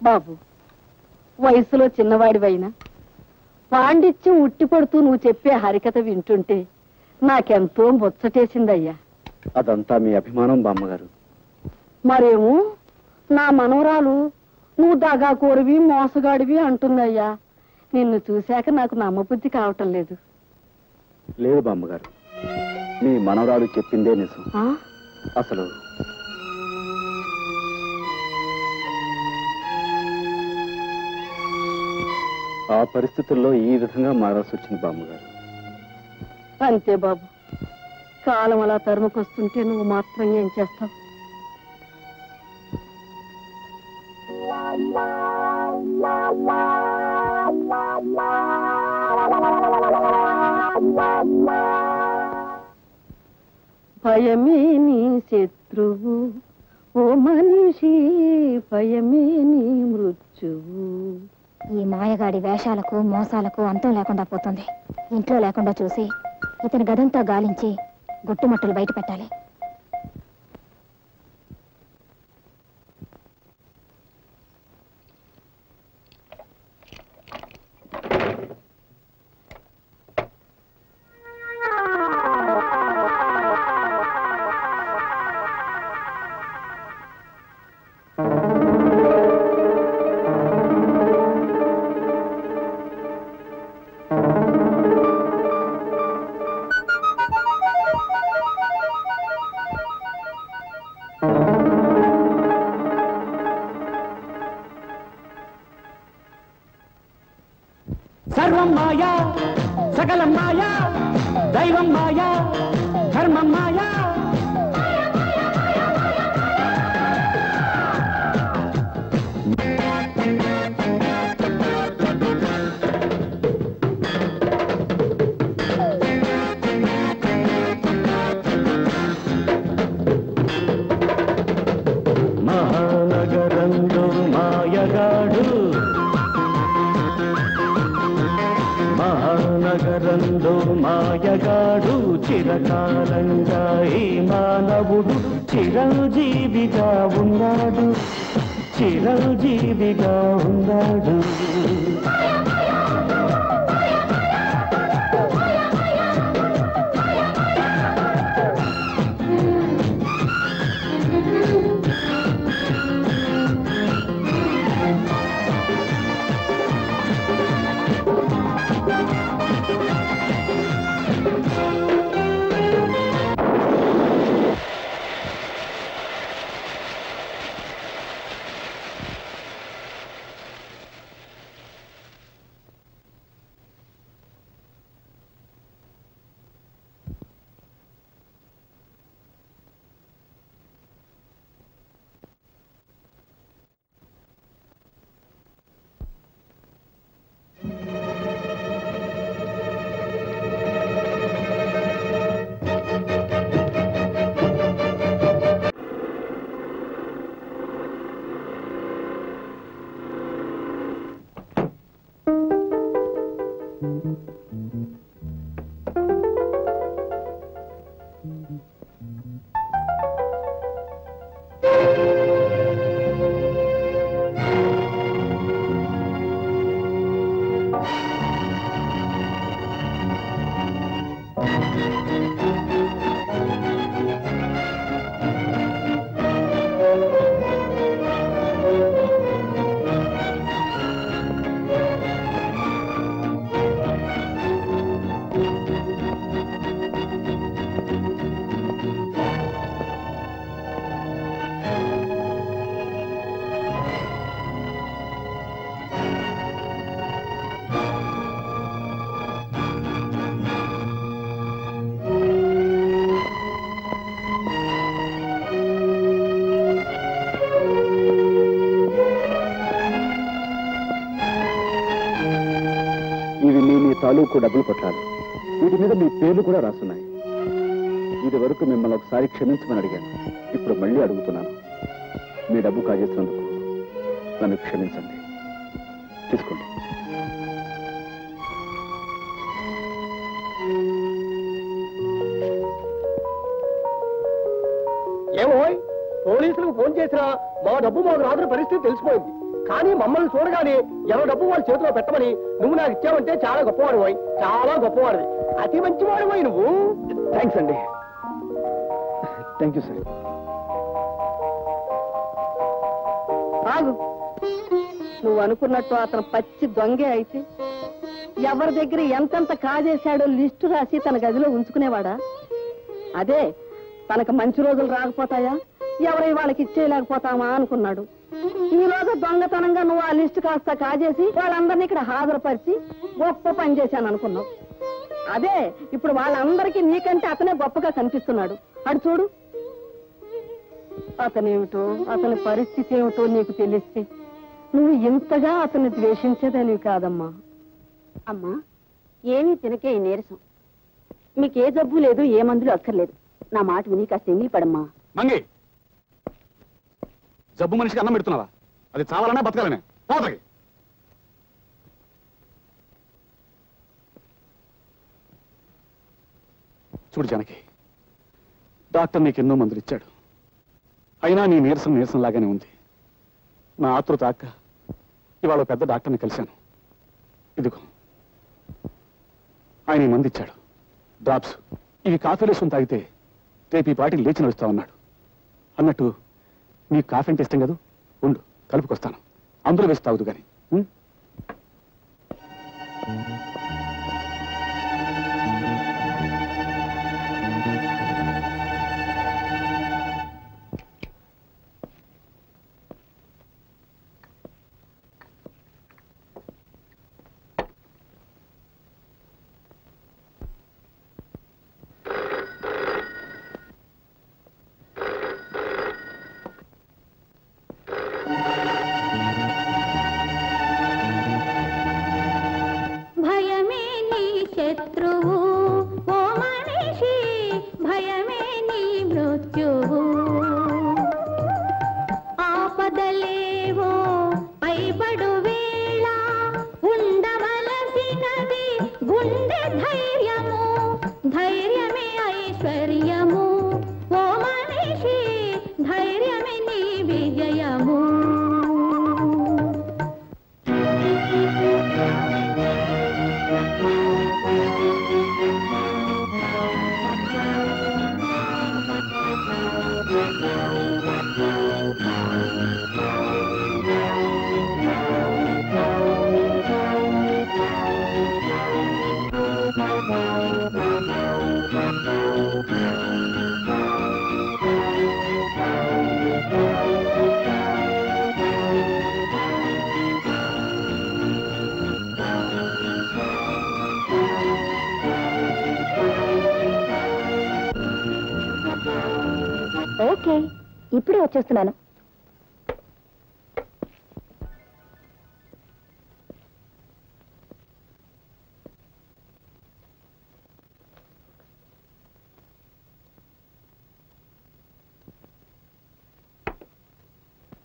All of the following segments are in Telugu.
బాబు, వయసులో చిన్నవాడివైనా పాండిత్యం ఉట్టిపడుతూ నువ్వు చెప్పే హరికథ వింటుంటే నాకెంతో ముచ్చటేసిందయ్యా. అదంతా మీ అభిమానం బామ్మగారు. మరేమో నా మనవరాలు నువ్వు దగాకోరివి మోసగాడివి అంటుందయ్యా. నిన్ను చూశాక నాకు నమ్మబుద్ధి కావటం లేదు. లేదు బామ్మగారు, మీ మనవరాలు చెప్పిందే నిజం. అసలు ఆ పరిస్థితుల్లో ఈ విధంగా మారాల్సి వచ్చింది బామ్మగారు. అంతే బాబు, కాలం అలా తరుముకొస్తుంటే నువ్వు మాత్రం ఏం చేస్తావు? భయమే నీ శత్రువు ఓ మనిషి, భయమే నీ మృత్యువు. ఈ మాయగాడి వేషాలకు మోసాలకు అంతం లేకుండా పోతుంది. ఇంట్లో లేకుండా చూసి ఇతని గదంతా గాలించి గుట్టుమట్టులు బయట పెట్టాలి. సర్వం మాయా, సకలం మాయా, దైవం మాయా, ధర్మం మాయా. మహానగరంలో మాయగాడు, మహానగరంలో మాయగాడు, చిరకాలంగా ఈ మానవుడు చిరంజీవిగా ఉన్నాడు, చిరంజీవిగా ఉన్నాడు. తాలూకు డబ్బులు కొట్టాలి. వీటి మీద మీ పేర్లు కూడా రాస్తున్నాయి. ఇది వరకు మిమ్మల్ని ఒకసారి క్షమించమని అడిగాను, ఇప్పుడు మళ్ళీ అడుగుతున్నాను. మీ డబ్బు కాజేసినందుకు నన్ను క్షమించండి. తీసుకోండి. ఏమో పోలీసులకు ఫోన్ చేసినా మా డబ్బు మాకు రాదని పరిస్థితి తెలిసిపోయింది. కానీ మమ్మల్ని చూడగానే ఎవరి డబ్బు వాళ్ళ చేతిలో పెట్టమని నువ్వు నాకు ఇచ్చావంటే చాలా గొప్పవాడు పోయి, చాలా గొప్పవాడివి, అతి మంచివాడు పోయి నువ్వు. థ్యాంక్స్ అండి. Thank you sir. ఆగు, నువ్వు అనుకున్నట్టు అతను పచ్చి దొంగే అయితే ఎవరి దగ్గర ఎంతెంత కాజేశాడో లిస్టు రాసి తన గదిలో ఉంచుకునేవాడా? అదే తనకు మంచి రోజులు రాకపోతాయా, ఎవరి వాళ్ళకి ఇచ్చేయలేకపోతామా అనుకున్నాడు. ఈ రోజు దొంగతనంగా నువ్వు ఆ లిస్టు కాస్త కాజేసి వాళ్ళందరినీ ఇక్కడ హాజరుపరిచి గొప్ప పని చేశాను అనుకున్నావు. అదే ఇప్పుడు వాళ్ళందరికీ నీకంటే అతనే గొప్పగా కనిపిస్తున్నాడు. అటు చూడు, అతనేమిటో అతని పరిస్థితి ఏమిటో నీకు తెలిస్తే నువ్వు ఇంతగా అతన్ని ద్వేషించేదని కాదమ్మా. అమ్మా, ఏమీ తినకే ఈ నీరసం. మీకే జబ్బు లేదు, ఏ మందులు అక్కర్లేదు. నా మాట విని కాస్త ఎంగిలి పడమ్మా. మంగి, జబ్బు మనిషికి అన్నం పెడుతున్నావా? అది చావాలనే బతకాలనే? పోతకి చూడు జానకి, డాక్టర్ నీకు ఎన్నో మందులు ఇచ్చాడు. అయినా నీ నీరసం లాగానే ఉంది. నా ఆతృత అక్క ఇవాళ పెద్ద డాక్టర్ని కలిశాను. ఇదిగో ఆయన ఈ మందు ఇచ్చాడు, డ్రాప్స్. ఇవి కాఫీలో వేసుకుని తాగితే రేపు ఈ పార్టీ లేచి నడుస్తామన్నాడు. అన్నట్టు నీకు కాఫీ అంటే ఇష్టం కదా, ఉండు కలుపుకొస్తాను, అందులో వేసి తాగుదు కానీ. ఓకే, ఇప్పుడే వచ్చేస్తున్నాను.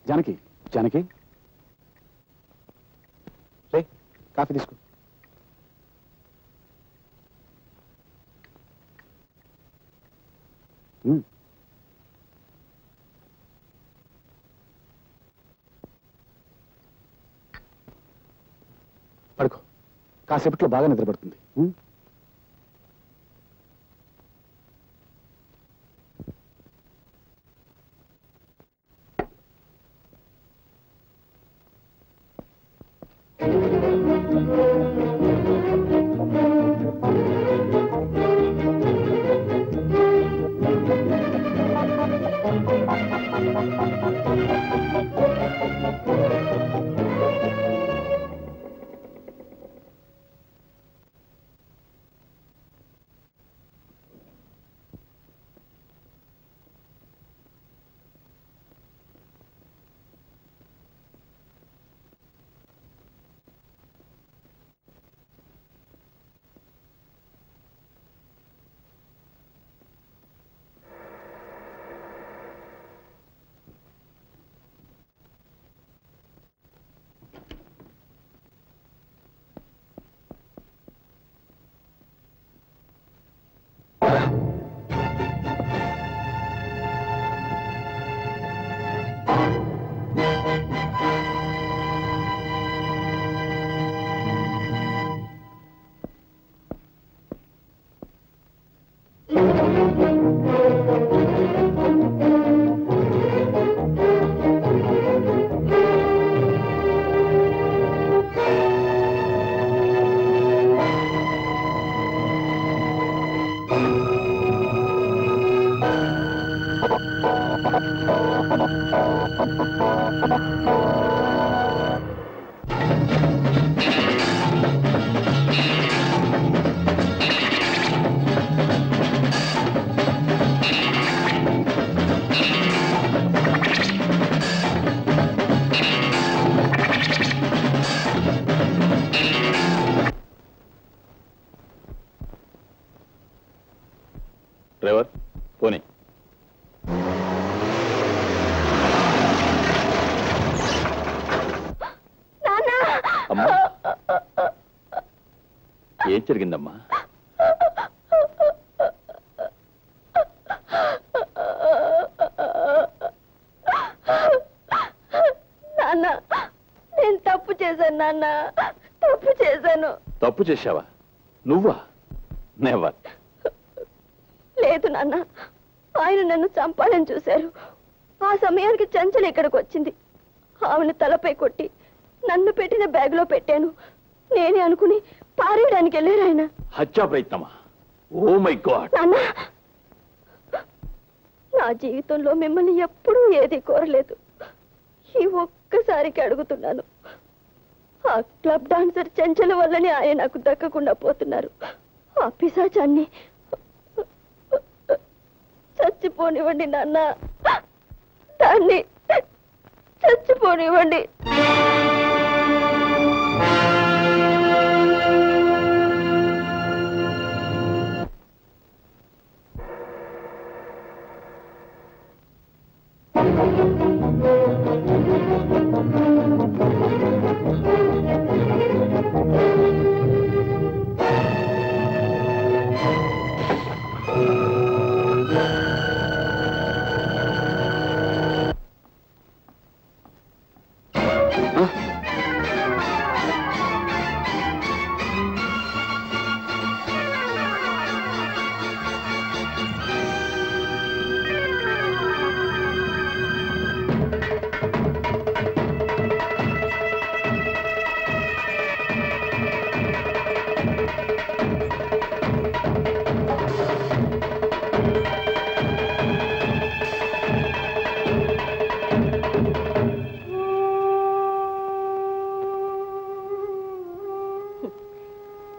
జానకి, జానకి రే, కాఫీ తీసుకో. పడుకో, కాసేపట్లో బాగా నిద్రపడుతుంది. అమ్మా ఏం జరిగిందమ్మా? నాన్న నేను తప్పు చేశాను నాన్న, తప్పు చేశాను. తప్పు చేశావా? నువ్వా? నెవర్. లేదు నాన్న, ఆయన నన్ను చంపాలని చూశారు. ఆ సమయానికి చంచల ఇక్కడికి వచ్చింది. ఆమెను తలపై కొట్టి నన్ను పెట్టిన బ్యాగ్ లో పెట్టాను. నేనే అనుకుని పారేయడానికి వెళ్ళారు ఆయన. హత్యా ప్రయత్నమా? Oh my God. నాన్న, నా జీవితంలో మిమ్మల్ని ఎప్పుడూ ఏది కోరలేదు. ఈ ఒక్కసారికి అడుగుతున్నాను. ఆ క్లబ్ డాన్సర్ చంచల వల్లనే ఆయన నాకు దక్కకుండా పోతున్నారు. ఆ పిశాచాన్ని చచ్చిపోనివ్వండి నాన్న, దాన్ని చచ్చిపోనివ్వండి.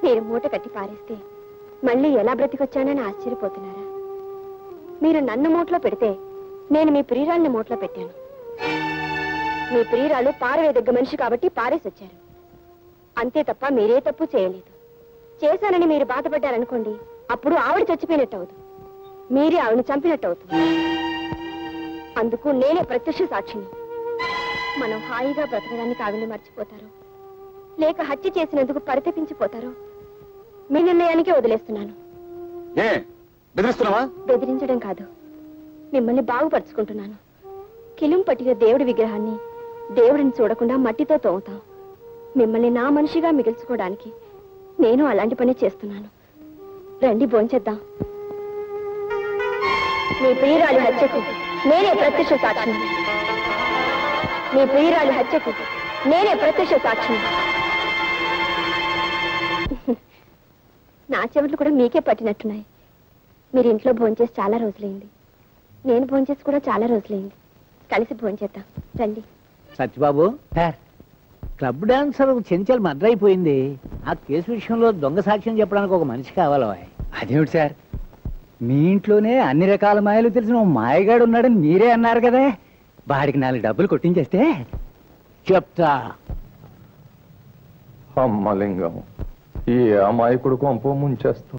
మీరు మూట కట్టి పారేస్తే మళ్ళీ ఎలా బ్రతికొచ్చానని ఆశ్చర్యపోతున్నారా? మీరు నన్ను మూటలో పెడితే నేను మీ ప్రియురాల్ని మూటలో పెట్టాను. మీ ప్రియురాలు పారవేదగ్గ మనిషి కాబట్టి పారేసి వచ్చారు. అంతే తప్ప మీరే తప్పు చేయలేదు. చేశానని మీరు బాధపడ్డారనుకోండి, అప్పుడు ఆవిడ చచ్చిపోయినట్టు అవుతుంది, మీరే ఆవిడని చంపినట్టు అవుతుంది. అందుకు నేనే ప్రత్యక్ష సాక్షిని. మనం హాయిగా బ్రతకడానికి ఆవిడని మర్చిపోతారు, లేక హత్య చేసినందుకు పరితపించిపోతారు, మీ నిర్ణయానికి వదిలేస్తున్నాను. బెదిరించడం కాదు, మిమ్మల్ని బాగుపరుచుకుంటున్నాను. కిలుం పట్టిన దేవుడి విగ్రహాన్ని దేవుడిని చూడకుండా మట్టితో తోముతాం. మిమ్మల్ని నా మనిషిగా మిగిల్చుకోవడానికి నేను అలాంటి పని చేస్తున్నాను. రండి భోంచేద్దాం. మీ ప్రియురాలి హత్యకు నేనే ప్రత్యక్ష సాక్షిని. మీ ప్రియురాలి హత్యకు నేనే ప్రత్యక్ష సాక్షిని. నా చెవులు కూడా మీకే పట్టినట్టున్నాయి. మీరు ఇంట్లో భోంచేసి చాలా రోజులైంది, నేను భోంచేసి కూడా చాలా రోజులైంది. కలిసి భోంచేద్దాం రండి. Satyababu sir, club dancer Chenchal murder అయిపోయింది. ఆ కేసు విషయంలో దొంగ సాక్ష్యం చెప్పడానికి ఒక మనిషి కావాలా? అదేమిటి సార్, మీ ఇంట్లోనే అన్ని రకాల మాయలు తెలిసిన ఓ మాయగాడు ఉన్నాడని మీరే అన్నారు కదా. వాడికి 4 డబ్బులు కొట్టించేస్తే చెప్తా. అమ్మలింగం, ఈ అమాయకుడు కొంప ముంచేస్తాం.